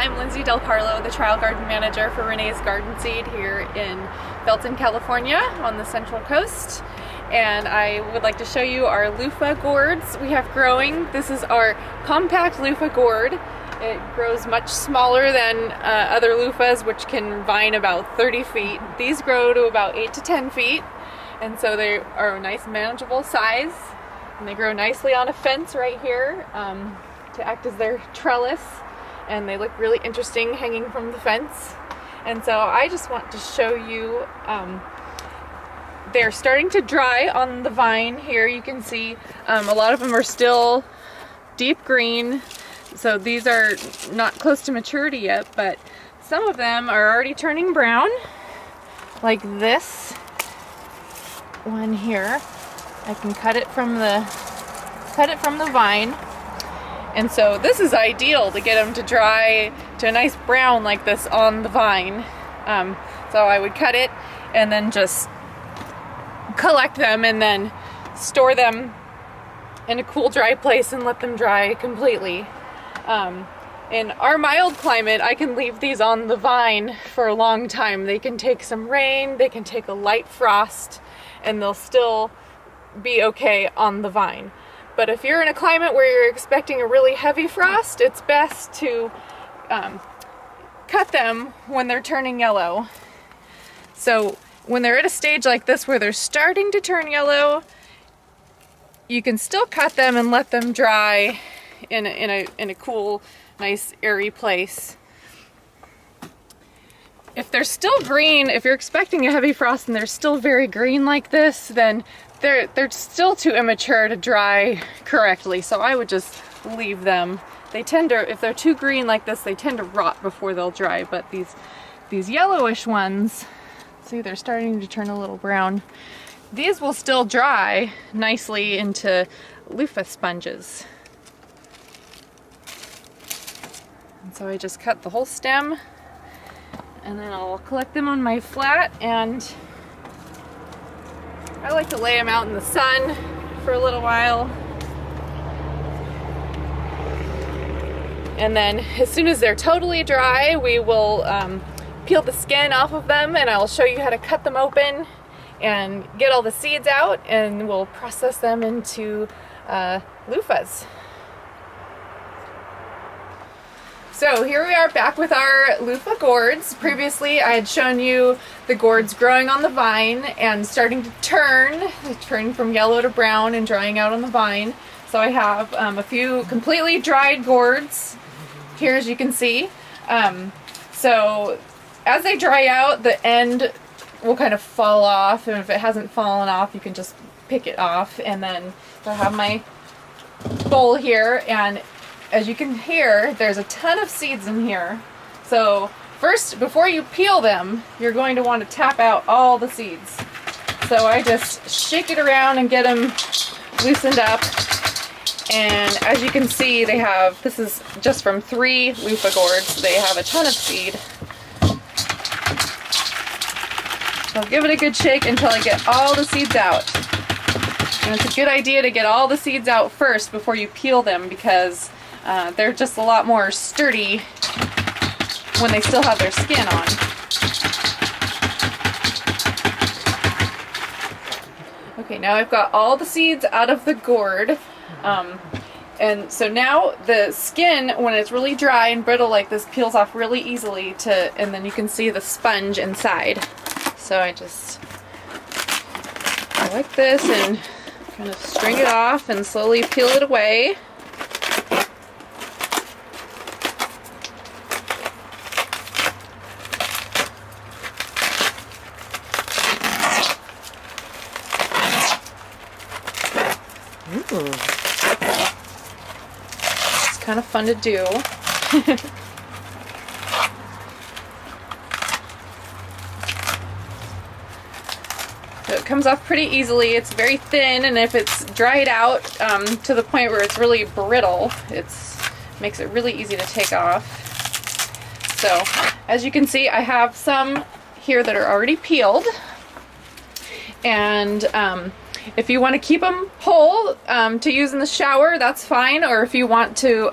I'm Lindsay Del Carlo, the trial garden manager for Renee's Garden Seed here in Belton, California on the Central Coast. And I would like to show you our loofah gourds we have growing. This is our compact loofah gourd. It grows much smaller than other loofahs, which can vine about 30 feet. These grow to about 8 to 10 feet, and so they are a nice manageable size. And they grow nicely on a fence right here to act as their trellis, and they look really interesting hanging from the fence. And so I just want to show you, they're starting to dry on the vine here. You can see a lot of them are still deep green, so these are not close to maturity yet, but some of them are already turning brown, like this one here. I can cut it from the vine. And so this is ideal to get them to dry to a nice brown like this on the vine. So I would cut it and then just collect them and then store them in a cool, dry place and let them dry completely. In our mild climate, I can leave these on the vine for a long time. They can take some rain, they can take a light frost, and they'll still be okay on the vine. But if you're in a climate where you're expecting a really heavy frost, it's best to cut them when they're turning yellow. So when they're at a stage like this where they're starting to turn yellow, you can still cut them and let them dry in a cool, nice, airy place. If they're still green, if you're expecting a heavy frost and they're still very green like this, then they're still too immature to dry correctly, so I would just leave them. They tend to, if they're too green like this, they tend to rot before they'll dry, but these yellowish ones, see, they're starting to turn a little brown. These will still dry nicely into loofah sponges. And so I just cut the whole stem, and then I'll collect them on my flat, and I like to lay them out in the sun for a little while. And then as soon as they're totally dry, we will peel the skin off of them, and I'll show you how to cut them open and get all the seeds out, and we'll process them into loofahs. So here we are back with our loofah gourds. Previously I had shown you the gourds growing on the vine and starting to turning from yellow to brown and drying out on the vine. So I have a few completely dried gourds here, as you can see. So as they dry out, the end will kind of fall off, and if it hasn't fallen off, you can just pick it off. And then I have my bowl here, and as you can hear, there's a ton of seeds in here. So first, before you peel them, you're going to want to tap out all the seeds. So I just shake it around and get them loosened up. And as you can see, they have, this is just from 3 loofah gourds, they have a ton of seed. So I'll give it a good shake until I get all the seeds out. And it's a good idea to get all the seeds out first before you peel them, because they're just a lot more sturdy when they still have their skin on. Okay, now I've got all the seeds out of the gourd. And so now the skin, when it's really dry and brittle like this, peels off really easily and then you can see the sponge inside. So I just go like this and kind of string it off and slowly peel it away. Ooh. It's kind of fun to do. So it comes off pretty easily. It's very thin, and if it's dried out to the point where it's really brittle, it makes it really easy to take off. So as you can see, I have some here that are already peeled, and if you want to keep them whole to use in the shower, that's fine, or if you want to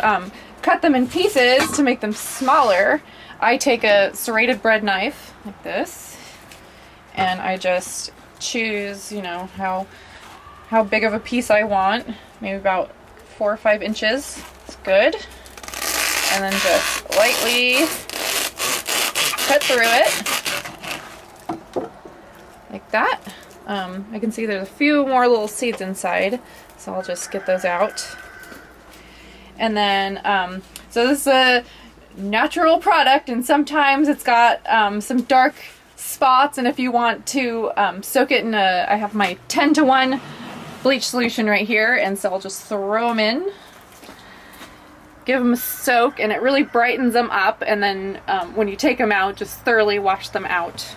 cut them in pieces to make them smaller, I take a serrated bread knife like this, and I just choose, you know, how big of a piece I want. Maybe about 4 or 5 inches. It's good. And then just lightly cut through it like that. I can see there's a few more little seeds inside, so I'll just get those out. And then, so this is a natural product, and sometimes it's got some dark spots, and if you want to soak it in I have my 10-to-1 bleach solution right here, and so I'll just throw them in, give them a soak, and it really brightens them up. And then when you take them out, just thoroughly wash them out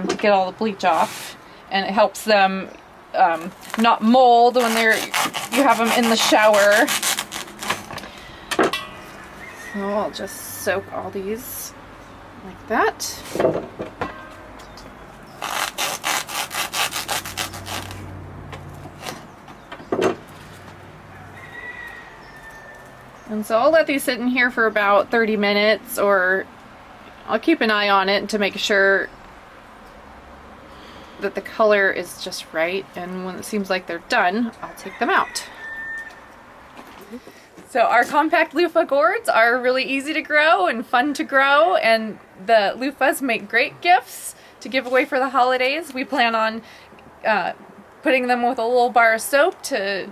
to get all the bleach off, and it helps them not mold when you have them in the shower. So I'll just soak all these like that. And so I'll let these sit in here for about 30 minutes, or I'll keep an eye on it to make sure that the color is just right, and when it seems like they're done, I'll take them out. So our compact loofah gourds are really easy to grow and fun to grow, and the loofahs make great gifts to give away for the holidays. We plan on putting them with a little bar of soap to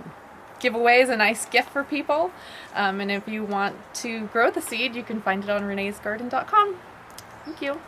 give away as a nice gift for people. And if you want to grow the seed, you can find it on reneesgarden.com. Thank you.